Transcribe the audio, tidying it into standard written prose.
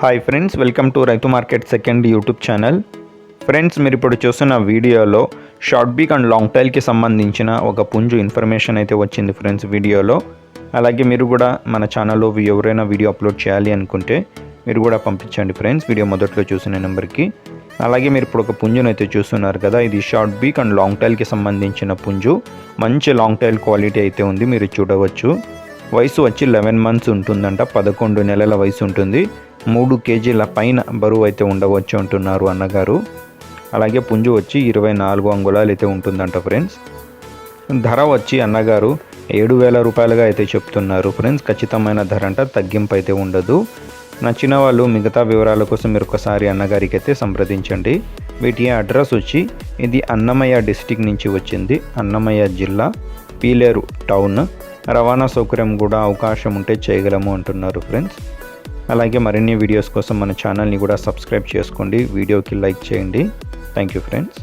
Hi friends, welcome to రైతు market second YouTube channel. Friends, మీరు ఇప్పుడు చూస్తున్న వీడియోలో షార్ట్ బీక్ అండ్ లాంగ్ టైల్కి సంబంధించిన ఒక పుంజు ఇన్ఫర్మేషన్ అయితే వచ్చింది ఫ్రెండ్స్ వీడియోలో. అలాగే మీరు కూడా మన ఛానల్లో ఎవరైనా వీడియో అప్లోడ్ చేయాలి అనుకుంటే మీరు కూడా పంపించండి ఫ్రెండ్స్, వీడియో మొదట్లో చూసిన నెంబర్కి. అలాగే మీరు ఇప్పుడు ఒక పుంజును అయితే చూస్తున్నారు కదా, ఇది షార్ట్ బీక్ అండ్ లాంగ్ టైల్కి సంబంధించిన పుంజు. మంచి లాంగ్ టైల్ క్వాలిటీ అయితే ఉంది, మీరు చూడవచ్చు. వయసు వచ్చి 11 మంత్స్ ఉంటుందంట, 11 నెలల వయసు ఉంటుంది. 3 కేజీల పైన బరువు అయితే ఉండవచ్చు అంటున్నారు అన్నగారు. అలాగే పుంజు వచ్చి 24 అంగుళాలు అయితే ఉంటుందంట ఫ్రెండ్స్. ధర వచ్చి అన్నగారు 7,000 రూపాయలుగా అయితే చెప్తున్నారు ఫ్రెండ్స్. ఖచ్చితమైన ధర అంట, తగ్గింపు అయితే ఉండదు. నచ్చిన వాళ్ళు మిగతా వివరాల కోసం మీరు ఒకసారి అన్నగారికి అయితే సంప్రదించండి. వీటి అడ్రస్ వచ్చి ఇది అన్నమయ్య డిస్టిక్ నుంచి వచ్చింది, అన్నమయ్య జిల్లా, పీలేరు టౌన్. రవాణా సౌకర్యం కూడా అవకాశం ఉంటే చేయగలము అంటున్నారు ఫ్రెండ్స్. అలాగే మరిన్ని వీడియోస్ కోసం మన ఛానల్ని కూడా సబ్స్క్రైబ్ చేసుకోండి, వీడియోకి లైక్ చేయండి. Thank you friends.